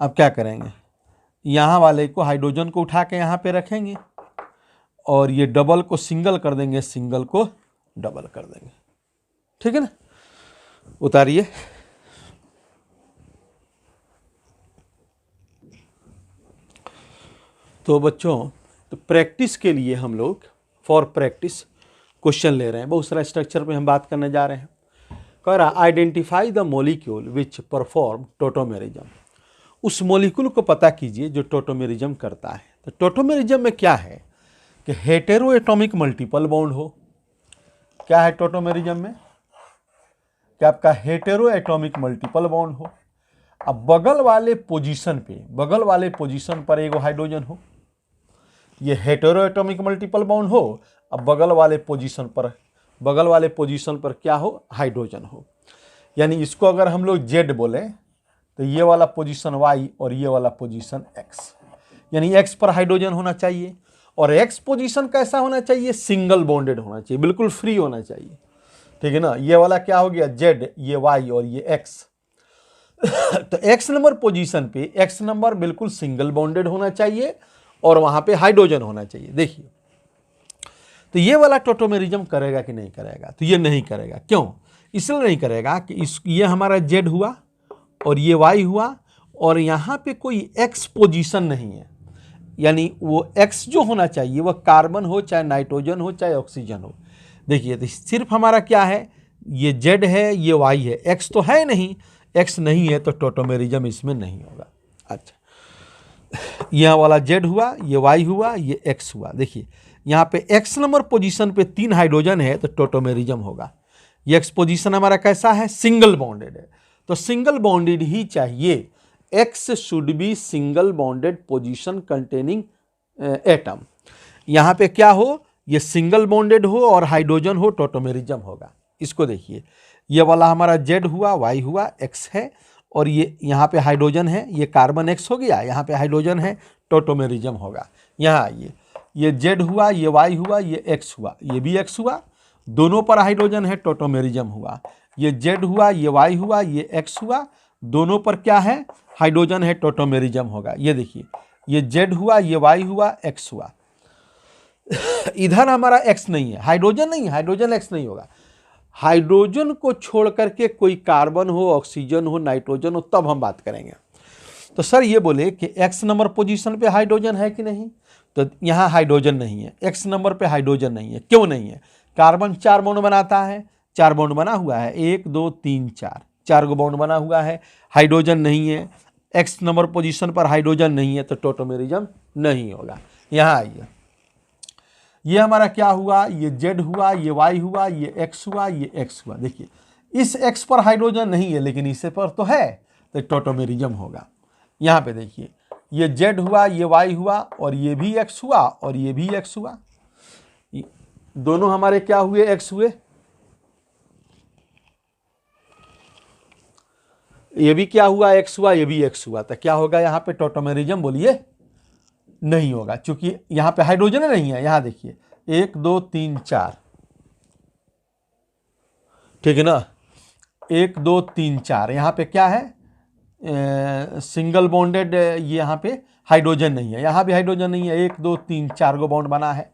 अब क्या करेंगे, यहाँ वाले को हाइड्रोजन को उठा के यहाँ पे रखेंगे और ये डबल को सिंगल कर देंगे, सिंगल को डबल कर देंगे, ठीक है ना। उतारिए। तो बच्चों, तो प्रैक्टिस के लिए हम लोग फॉर प्रैक्टिस क्वेश्चन ले रहे हैं। बहुत सारा स्ट्रक्चर पे हम बात करने जा रहे हैं। कह रहा identify the molecule which perform tautomerism. उस मॉलिक्यूल को पता कीजिए जो टोटोमेरिज्म करता है। तो टोटोमेरिज्म में क्या है कि हेटेरो एटॉमिक मल्टीपल बॉन्ड हो। क्या है टोटोमेरिज्म में, कि आपका हेटेरो एटॉमिक मल्टीपल बॉन्ड हो। अब बगल वाले पोजीशन पर एगो हाइड्रोजन हो। ये हेटेरो एटॉमिक मल्टीपल बॉन्ड हो। अब बगल वाले पोजीशन पर क्या हो, हाइड्रोजन हो। यानी इसको अगर हम लोग Z बोले तो ये वाला पोजीशन Y और ये वाला पोजीशन X, यानी X पर हाइड्रोजन होना चाहिए। और X पोजीशन कैसा होना चाहिए, सिंगल बॉन्डेड होना चाहिए, बिल्कुल फ्री होना चाहिए, ठीक है ना। ये वाला क्या हो गया, Z, ये Y और ये X। तो X नंबर पोजीशन पे X नंबर बिल्कुल सिंगल बॉन्डेड होना चाहिए और वहां पे हाइड्रोजन होना चाहिए। देखिए तो ये वाला टोटोमेरिज्म करेगा कि नहीं करेगा, तो ये नहीं करेगा। क्यों, इसलिए नहीं करेगा कि ये हमारा Z हुआ और ये Y हुआ और यहाँ पे कोई X पोजीशन नहीं है। यानी वो X जो होना चाहिए वह कार्बन हो, चाहे नाइट्रोजन हो, चाहे ऑक्सीजन हो। देखिए तो सिर्फ हमारा क्या है, ये Z है, ये Y है, X तो है नहीं। X नहीं है तो टोटोमेरिज्म इसमें नहीं होगा। अच्छा, यहाँ वाला Z हुआ, ये Y हुआ, ये X हुआ। देखिए यहाँ पे X नंबर पोजीशन पे 3 हाइड्रोजन है तो टोटोमेरिज्म होगा। ये X पोजीशन हमारा कैसा है, सिंगल बॉन्डेड है, तो सिंगल बॉन्डेड ही चाहिए। X should be single bonded position containing atom. यहाँ पे क्या हो, ये सिंगल बॉन्डेड हो और हाइड्रोजन हो, टोटोमेरिज्म होगा। इसको देखिए, ये वाला हमारा Z हुआ, Y हुआ, X है और ये यहाँ पे हाइड्रोजन है, ये कार्बन X हो गया, यहाँ पे हाइड्रोजन है, टोटोमेरिज्म होगा। यहाँ आइए, ये Z हुआ, ये Y हुआ, ये X हुआ, ये भी X हुआ, दोनों पर हाइड्रोजन है, टोटोमेरिज्म हुआ। ये Z हुआ, ये Y हुआ, ये X हुआ, दोनों पर क्या है, हाइड्रोजन है, टोटोमेरिज्म होगा। ये देखिए, ये Z हुआ, ये Y हुआ, X हुआ। इधर हमारा X नहीं है, हाइड्रोजन नहीं है, हाइड्रोजन X नहीं होगा। हाइड्रोजन को छोड़ करके कोई कार्बन हो, ऑक्सीजन हो, नाइट्रोजन हो, तब हम बात करेंगे। तो सर ये बोले कि x नंबर पोजीशन पे हाइड्रोजन है कि नहीं, तो यहाँ हाइड्रोजन नहीं है, x नंबर पे हाइड्रोजन नहीं है। क्यों नहीं है? कार्बन 4 बॉन्ड बनाता है, 4 बॉन्ड बना हुआ है, 1 2 3 4, 4 गो बॉन्ड बना हुआ है, हाइड्रोजन नहीं है, x नंबर पोजीशन पर हाइड्रोजन नहीं है, तो टॉटोमेरिज्म नहीं होगा। यहाँ आइए, ये हमारा क्या हुआ, ये Z हुआ, ये Y हुआ, ये X हुआ, ये X हुआ। देखिए इस X पर हाइड्रोजन नहीं है लेकिन इसे पर तो है, तो टॉटोमेरिज्म होगा। यहाँ पे देखिए ये Z हुआ, ये Y हुआ, और ये भी X हुआ, और ये भी X हुआ, दोनों हमारे क्या हुए, X हुए। ये भी क्या हुआ, X हुआ, ये भी X हुआ, तो क्या होगा यहाँ पे टॉटोमेरिज्म, बोलिए नहीं होगा, क्योंकि यहाँ पे हाइड्रोजन नहीं है। यहाँ देखिए 1 2 3 4, ठीक है ना, 1 2 3 4, यहाँ पे क्या है, सिंगल बॉन्डेड, ये यहाँ पे हाइड्रोजन नहीं है, यहाँ भी हाइड्रोजन नहीं है, 1 2 3 4 गो बॉन्ड बना है,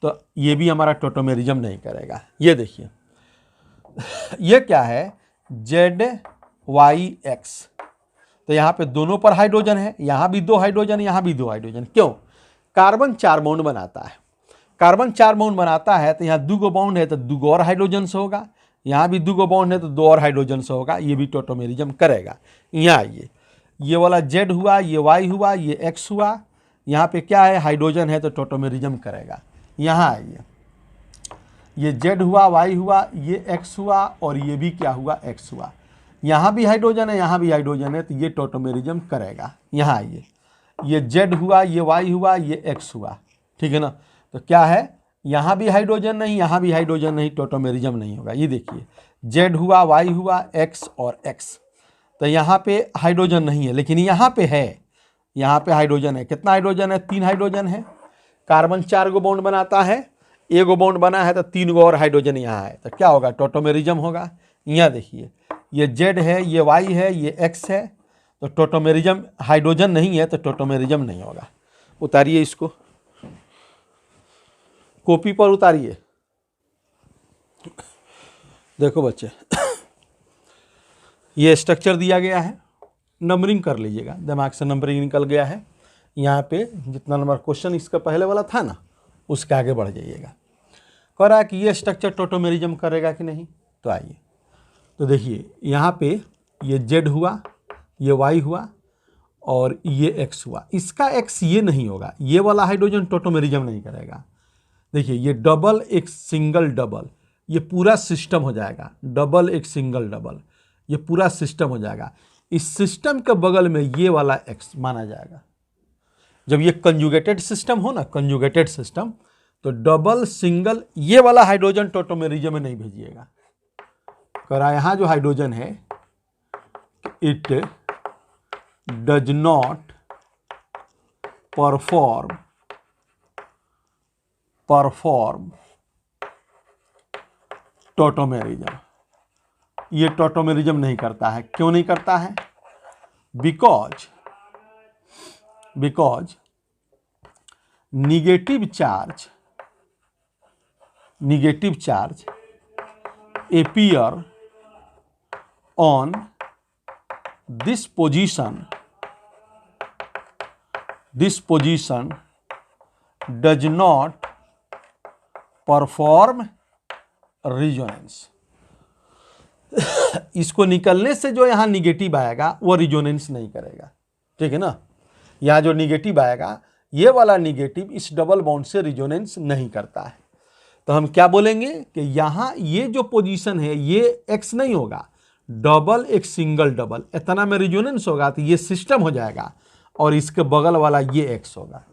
तो ये भी हमारा टॉटोमेरिज्म नहीं करेगा। ये देखिए ये क्या है, ZYX, तो यहाँ पे दोनों पर हाइड्रोजन है, यहाँ भी 2 हाइड्रोजन, यहाँ भी 2 हाइड्रोजन। क्यों? कार्बन 4 बॉन्ड बनाता है, कार्बन 4 बॉन्ड बनाता है, तो यहाँ 2 गो बॉन्ड है तो 2 गो और हाइड्रोजन से होगा, यहाँ भी 2 गो बॉन्ड है तो 2 और हाइड्रोजन से होगा, ये भी टॉटोमेरिज्म करेगा। यहाँ आइए, ये वाला Z हुआ, ये Y हुआ, ये X हुआ, यहाँ पे क्या है, हाइड्रोजन है, तो टॉटोमेरिज्म करेगा। यहाँ आइए, ये Z हुआ, Y हुआ, ये X हुआ, और ये भी क्या हुआ, X हुआ, यहाँ भी हाइड्रोजन है, यहाँ भी हाइड्रोजन है, तो ये टॉटोमेरिज्म करेगा। यहाँ आइए, ये Z हुआ, ये Y हुआ, ये X हुआ, ठीक है ना, तो क्या है, यहाँ भी हाइड्रोजन नहीं, यहाँ भी हाइड्रोजन नहीं, टॉटोमेरिज्म नहीं होगा। ये देखिए Z हुआ, Y हुआ, X और X, तो यहाँ पे हाइड्रोजन नहीं है लेकिन यहाँ पे है, यहाँ पे हाइड्रोजन है। कितना हाइड्रोजन है, 3 हाइड्रोजन है। कार्बन 4 गो बॉन्ड बनाता है, 1 गो बॉन्ड बना है, तो 3 गो और हाइड्रोजन यहाँ है, तो क्या होगा, टॉटोमेरिज्म होगा। यहाँ देखिए ये Z है, ये Y है, ये X है, तो टॉटोमेरिज्म, हाइड्रोजन नहीं है तो टॉटोमेरिज्म नहीं होगा। उतारिए इसको, कॉपी पर उतारिए। देखो बच्चे ये स्ट्रक्चर दिया गया है, नंबरिंग कर लीजिएगा, दिमाग से नंबरिंग निकल गया है। यहाँ पे जितना नंबर क्वेश्चन इसका पहले वाला था ना, उसके आगे बढ़ जाइएगा। कह रहा है कि ये स्ट्रक्चर टॉटोमेरिज्म करेगा कि नहीं, तो आइए, तो देखिए यहाँ पे ये Z हुआ, ये Y हुआ, और ये X हुआ, इसका X ये नहीं होगा, ये वाला हाइड्रोजन टॉटोमेरिज्म नहीं करेगा। देखिए ये डबल, एक सिंगल डबल, ये पूरा सिस्टम हो जाएगा, डबल एक सिंगल डबल, ये पूरा सिस्टम हो जाएगा। इस सिस्टम के बगल में ये वाला X माना जाएगा। जब ये कंजुगेटेड सिस्टम हो ना, कंजुगेटेड सिस्टम, तो डबल सिंगल ये वाला हाइड्रोजन टॉटोमेरिज्म में नहीं भेजिएगा। करा यहाँ जो हाइड्रोजन है, it does not perform tautomerism, ये टॉटोमेरिज्म नहीं करता है। क्यों नहीं करता है? Because negative charge appear on this position does not perform resonance। इसको निकलने से जो यहाँ निगेटिव आएगा वो रिजोनेंस नहीं करेगा, ठीक है ना। यहाँ जो निगेटिव आएगा, ये वाला निगेटिव इस डबल बॉन्ड से रिजोनेंस नहीं करता है। तो हम क्या बोलेंगे कि यहाँ ये जो पोजीशन है ये एक्स नहीं होगा, डबल एक सिंगल डबल, इतना में रिजोनेंस होगा तो ये सिस्टम हो जाएगा, और इसके बगल वाला ये एक्स होगा।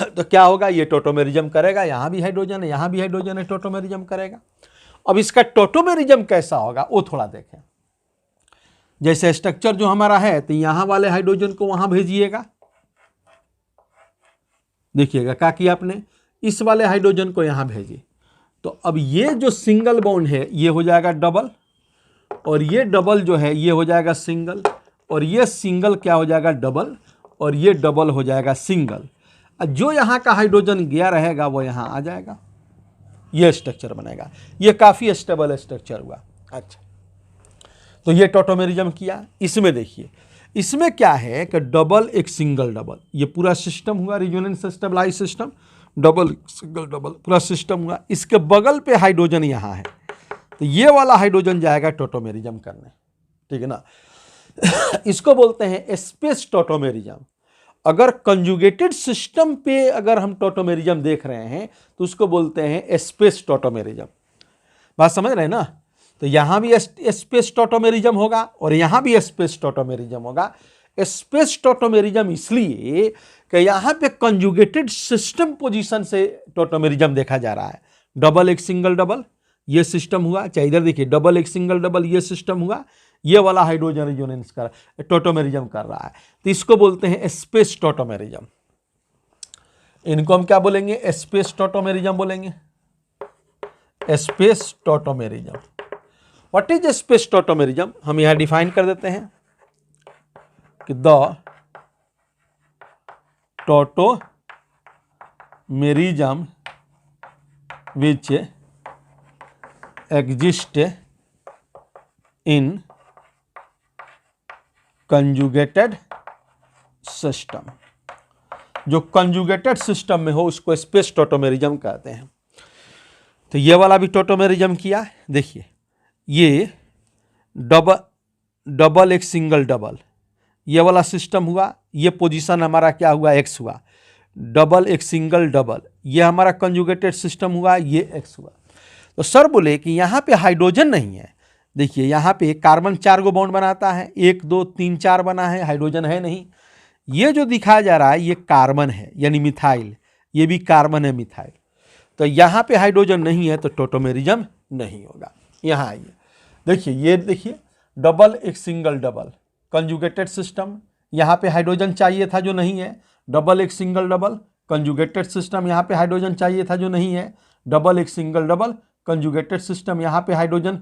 तो क्या होगा, ये टॉटोमेरिज्म करेगा। यहाँ भी हाइड्रोजन है, यहाँ भी हाइड्रोजन है, टॉटोमेरिज्म करेगा। अब इसका टॉटोमेरिज्म कैसा होगा वो थोड़ा देखें। जैसे स्ट्रक्चर जो हमारा है, तो यहाँ वाले हाइड्रोजन को वहां भेजिएगा, देखिएगा क्या किया आपने, इस वाले हाइड्रोजन को यहां भेजिए। तो अब ये जो सिंगल बॉन्ड है ये हो जाएगा डबल, और ये डबल जो है ये हो जाएगा सिंगल, और ये सिंगल क्या हो जाएगा, डबल, और ये डबल हो जाएगा सिंगल। जो यहाँ का हाइड्रोजन गया रहेगा वो यहाँ आ जाएगा। ये स्ट्रक्चर बनेगा। ये काफ़ी स्टेबल स्ट्रक्चर हुआ। अच्छा, तो ये टॉटोमेरिज्म किया। इसमें देखिए, इसमें क्या है कि डबल एक सिंगल डबल, ये पूरा सिस्टम हुआ resonance stabilise system, double single double पूरा सिस्टम हुआ। इसके बगल पे हाइड्रोजन यहाँ है, तो ये वाला हाइड्रोजन जाएगा टॉटोमेरिज्म करने, ठीक है ना। इसको बोलते हैं स्पेस टॉटोमेरिज्म। अगर कंजुगेटेड सिस्टम पे अगर हम टॉटोमेरिज्म देख रहे हैं तो उसको बोलते हैं स्पेस टॉटोमेरिज्म। बात समझ रहे हैं ना। तो यहां भी स्पेस टॉटोमेरिज्म होगा और यहां भी स्पेस टॉटोमेरिज्म होगा। स्पेस टॉटोमेरिज्म इसलिए कि यहां पे कंजुगेटेड सिस्टम पोजीशन से टॉटोमेरिज्म देखा जा रहा है। डबल एक सिंगल डबल ये सिस्टम हुआ, चाहे इधर देखिए डबल एक सिंगल डबल ये सिस्टम हुआ, ये वाला हाइड्रोजन रेजोनेंस कर टॉटोमेरिज्म कर रहा है, तो इसको बोलते हैं स्पेस टॉटोमेरिज्म। इनको हम क्या बोलेंगे? स्पेस टॉटोमेरिज्म बोलेंगे। Space tautomerism. What is space tautomerism? हम यहां डिफाइन कर देते हैं कि the tautomerism which exist in conjugated system. जो कंजुगेटेड सिस्टम में हो उसको स्पेस टॉटोमेरिज्म कहते हैं। तो ये वाला भी टॉटोमेरिज्म किया। देखिए, ये डबल एक सिंगल डबल ये वाला सिस्टम हुआ, ये पोजीशन हमारा क्या हुआ? एक्स हुआ। डबल एक सिंगल डबल ये हमारा कंजुगेटेड सिस्टम हुआ, ये एक्स हुआ। तो सर बोले कि यहाँ पे हाइड्रोजन नहीं है। देखिए, यहाँ पे कार्बन 4 गो बॉन्ड बनाता है, 1 2 3 4 बना है, हाइड्रोजन है नहीं। ये जो दिखाया जा रहा है ये कार्बन है, यानी मिथाइल, ये भी कार्बन है मिथाइल। तो यहाँ पे हाइड्रोजन नहीं है तो टॉटोमेरिज्म नहीं होगा। यहाँ आइए, देखिए, ये देखिए डबल एक सिंगल डबल कंजुगेटेड सिस्टम, यहाँ पे हाइड्रोजन चाहिए था जो नहीं है। डबल एक सिंगल डबल कंजुगेटेड सिस्टम, यहाँ पे हाइड्रोजन चाहिए था जो नहीं है। डबल एक सिंगल डबल कंजुगेटेड सिस्टम, यहाँ पे हाइड्रोजन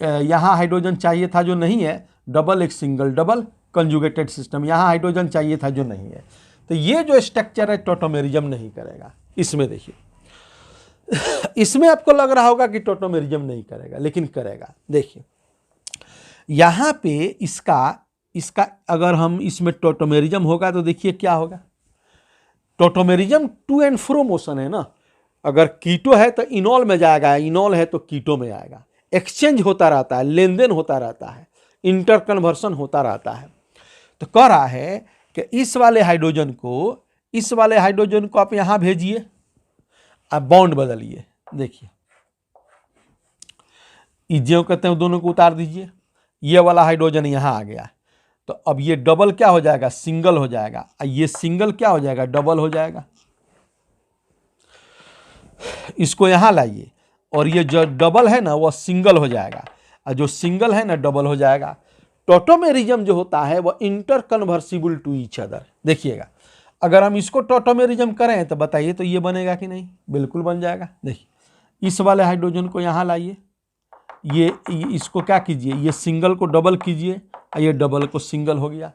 यहाँ हाइड्रोजन चाहिए था जो नहीं है। डबल एक सिंगल डबल कंजुगेटेड सिस्टम, यहाँ हाइड्रोजन चाहिए था जो नहीं है। तो ये जो स्ट्रक्चर है टॉटोमेरिज्म नहीं करेगा। इसमें देखिए, इसमें आपको लग रहा होगा कि टॉटोमेरिज्म नहीं करेगा, लेकिन करेगा। देखिए, यहाँ पे इसका अगर हम इसमें टॉटोमेरिज्म होगा तो देखिए क्या होगा। Tautomerism to and fro motion है ना। अगर कीटो है तो इनॉल में जाएगा, इनॉल है तो कीटो में आएगा। एक्सचेंज होता रहता है, लेन देन होता रहता है, इंटर कन्वर्सन होता रहता है। तो कह रहा है कि इस वाले हाइड्रोजन को आप यहां भेजिए, आप बॉन्ड बदलिए। देखिए, इज्जो कहते हैं, दोनों को उतार दीजिए। ये वाला हाइड्रोजन यहां आ गया, तो अब ये डबल क्या हो जाएगा? सिंगल हो जाएगा। ये सिंगल क्या हो जाएगा? डबल हो जाएगा। इसको यहां लाइए और ये जो डबल है ना वो सिंगल हो जाएगा, और जो सिंगल है ना डबल हो जाएगा। टॉटोमेरिज्म जो होता है वो इंटर कन्वर्सिबल टू ईच अदर। देखिएगा, अगर हम इसको टॉटोमेरिज्म करें तो बताइए, तो ये बनेगा कि नहीं? बिल्कुल बन जाएगा। देखिए, इस वाले हाइड्रोजन को यहाँ लाइए, ये इसको क्या कीजिए? ये सिंगल को डबल कीजिए, ये डबल को सिंगल हो गया,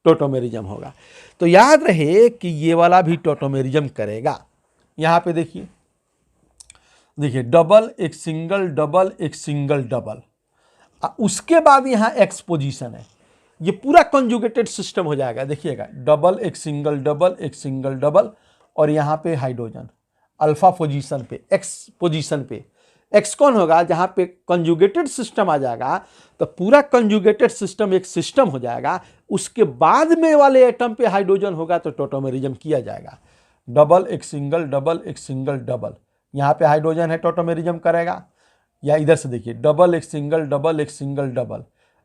टॉटोमेरिज्म होगा। तो याद रहे कि ये वाला भी टॉटोमेरिज्म करेगा। यहाँ पे देखिए, डबल एक सिंगल डबल एक सिंगल डबल, उसके बाद यहाँ एक्स पोजीशन है, ये पूरा कंजुगेटेड सिस्टम हो जाएगा। देखिएगा, डबल एक सिंगल डबल और यहाँ पे हाइड्रोजन अल्फा पोजीशन पे, एक्स पोजीशन पे। एक्स कौन होगा? जहाँ पे कंजुगेटेड सिस्टम आ जाएगा तो पूरा कंजुगेटेड सिस्टम एक सिस्टम हो जाएगा। उसके बाद में वाले एटम पे हाइड्रोजन होगा तो टॉटोमेरिज्म किया जाएगा। डबल एक सिंगल डबल, यहाँ पे हाइड्रोजन है, टॉटोमेरिज्म करेगा। या इधर से देखिए, डबल एक सिंगल डबल,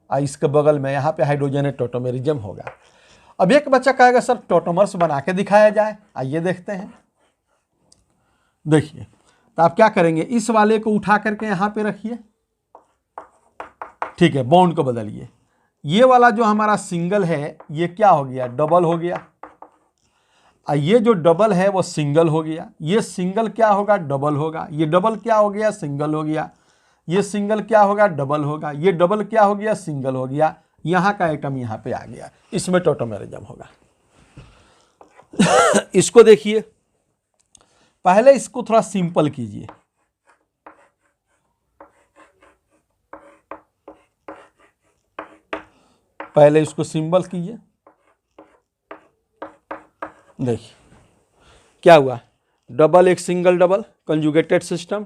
इसके बगल में यहाँ पे हाइड्रोजन है, टॉटोमेरिज्म होगा। अब एक बच्चा कहेगा सर टॉटोमर्स बना के दिखाया जाए, आइए देखते हैं। देखिए, तो आप क्या करेंगे? इस वाले को उठा करके यहाँ पे रखिए, ठीक है, बॉन्ड को बदलिए। ये वाला जो हमारा सिंगल है ये क्या हो गया? डबल हो गया। ये जो डबल है वो सिंगल हो गया। ये सिंगल क्या होगा? डबल होगा। ये डबल क्या हो गया? सिंगल हो गया। ये सिंगल क्या होगा? डबल होगा। ये डबल क्या हो गया? सिंगल हो गया। यहाँ का आइटम यहाँ पे आ गया, इसमें टॉटोमेरिज्म होगा। इसको देखिए, पहले इसको थोड़ा सिंपल कीजिए। पहले इसको सिंबल कीजिए, देखिए क्या हुआ, डबल एक सिंगल डबल कंजुगेटेड सिस्टम।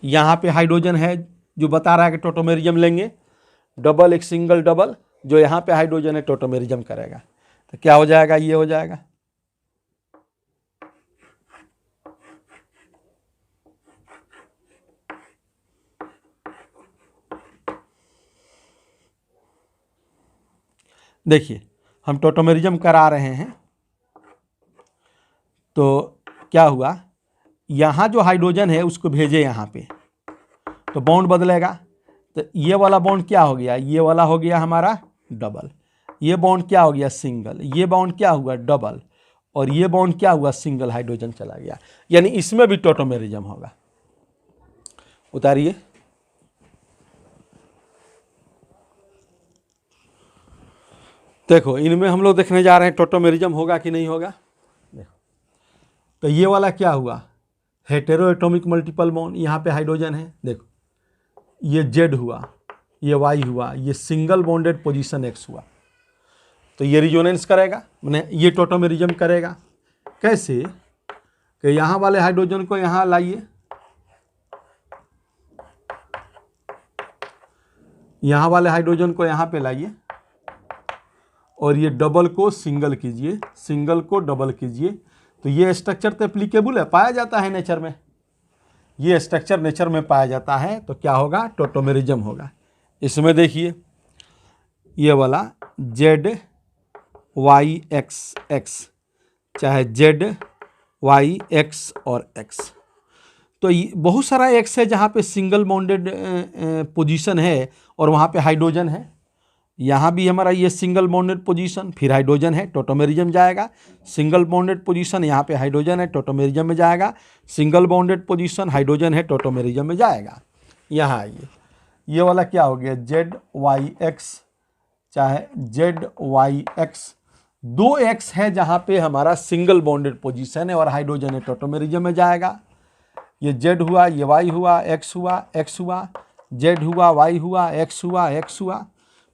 यहाँ पे हाइड्रोजन है जो बता रहा है कि टोटोमेरिज्म लेंगे, डबल एक सिंगल डबल, जो यहाँ पे हाइड्रोजन है टोटोमेरिज्म करेगा, तो क्या हो जाएगा, ये हो जाएगा। देखिए हम टोटोमेरिज्म करा रहे हैं, तो क्या हुआ, यहाँ जो हाइड्रोजन है उसको भेजे यहाँ पे, तो बॉन्ड बदलेगा, तो ये वाला बॉन्ड क्या हो गया, ये वाला हो गया हमारा डबल, ये बॉन्ड क्या हो गया सिंगल, ये बॉन्ड क्या हुआ डबल, और ये बॉन्ड क्या हुआ सिंगल, हाइड्रोजन चला गया, यानी इसमें भी टोटोमेरिज्म होगा। उतारिए, देखो इनमें हम लोग देखने जा रहे हैं टोटोमेरिज्म होगा कि नहीं होगा। देखो तो ये वाला क्या हुआ, हेटेरो एटॉमिक मल्टीपल बॉन्ड, यहाँ पे हाइड्रोजन है, देखो ये जेड हुआ, ये वाई हुआ, ये सिंगल बॉन्डेड पोजीशन एक्स हुआ, तो ये रिजोनेंस करेगा, माने ये टोटोमेरिज्म करेगा। कैसे कि यहाँ वाले हाइड्रोजन को यहाँ लाइए, यहाँ वाले हाइड्रोजन को यहाँ पे लाइए, और ये डबल को सिंगल कीजिए, सिंगल को डबल कीजिए, तो ये स्ट्रक्चर तो एप्लीकेबल है, पाया जाता है नेचर में, ये स्ट्रक्चर नेचर में पाया जाता है, तो क्या होगा, टोटोमेरिज्म होगा। इसमें देखिए ये वाला जेड वाई एक्स एक्स, चाहे जेड वाई एक्स और एक्स, तो बहुत सारा एक्स है जहाँ पे सिंगल बॉन्डेड पोजीशन है और वहाँ पे हाइड्रोजन है। यहाँ भी हमारा ये सिंगल बॉन्डेड पोजीशन, फिर हाइड्रोजन है, टोटोमेरिज्म जाएगा। सिंगल बॉन्डेड पोजीशन, यहाँ पे हाइड्रोजन है, टोटोमेरिज्म में जाएगा। सिंगल बॉन्डेड पोजीशन, हाइड्रोजन है, टोटोमेरिज्म में जाएगा। यहाँ आइए, ये वाला क्या हो गया, जेड वाई एक्स, चाहे जेड वाई एक्स, दो एक्स है जहाँ पे हमारा सिंगल बॉन्डेड पोजीशन है और हाइड्रोजन है, टोटोमेरिज्म में जाएगा। ये जेड हुआ, ये वाई हुआ, एक्स हुआ, एक्स हुआ, जेड हुआ, वाई हुआ, एक्स हुआ, एक्स हुआ,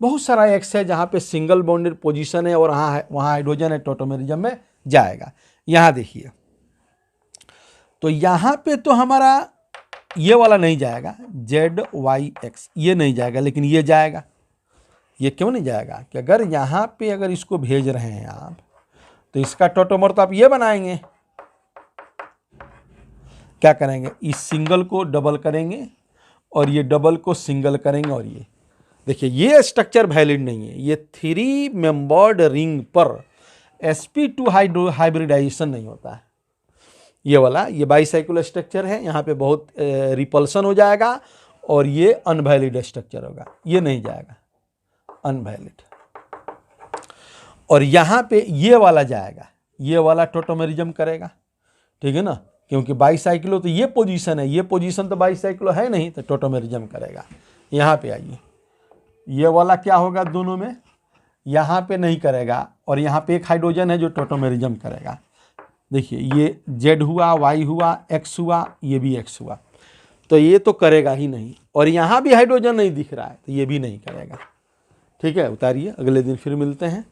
बहुत सारा एक्स है जहाँ पे सिंगल बॉन्डेड पोजीशन है और वहाँ हाइड्रोजन है, टोटोमेरिज्म में जाएगा। यहाँ देखिए, तो यहाँ पे तो हमारा ये वाला नहीं जाएगा, जेड वाई एक्स, ये नहीं जाएगा, लेकिन ये जाएगा। ये क्यों नहीं जाएगा कि अगर यहाँ पे अगर इसको भेज रहे हैं आप, तो इसका टोटोमर तो आप ये बनाएंगे, क्या करेंगे, इस सिंगल को डबल करेंगे और ये डबल को सिंगल करेंगे, और ये देखिए ये स्ट्रक्चर वैलिड नहीं है। ये 3 मेंबर्ड रिंग पर sp2 हाइब्रिडाइजेशन नहीं होता है। ये वाला ये बाईसाइकिल स्ट्रक्चर है, यहाँ पे बहुत रिपल्सन हो जाएगा और ये अनवैलिड स्ट्रक्चर होगा, ये नहीं जाएगा, अनवैलिड। और यहाँ पे ये वाला जाएगा, ये वाला टोटोमेरिज्म करेगा, ठीक है ना, क्योंकि बाईसाइकिलो तो ये पोजीशन है, ये पोजीशन तो बाईसाइकिलो है नहीं, तो टोटोमेरिज्म करेगा। यहाँ पे आइए, ये वाला क्या होगा दोनों में, यहाँ पे नहीं करेगा, और यहाँ पे एक हाइड्रोजन है जो टोटोमेरिज्म करेगा। देखिए ये जेड हुआ, वाई हुआ, एक्स हुआ, ये भी एक्स हुआ, तो ये तो करेगा ही नहीं। और यहाँ भी हाइड्रोजन नहीं दिख रहा है, तो ये भी नहीं करेगा। ठीक है, उतारिए, अगले दिन फिर मिलते हैं।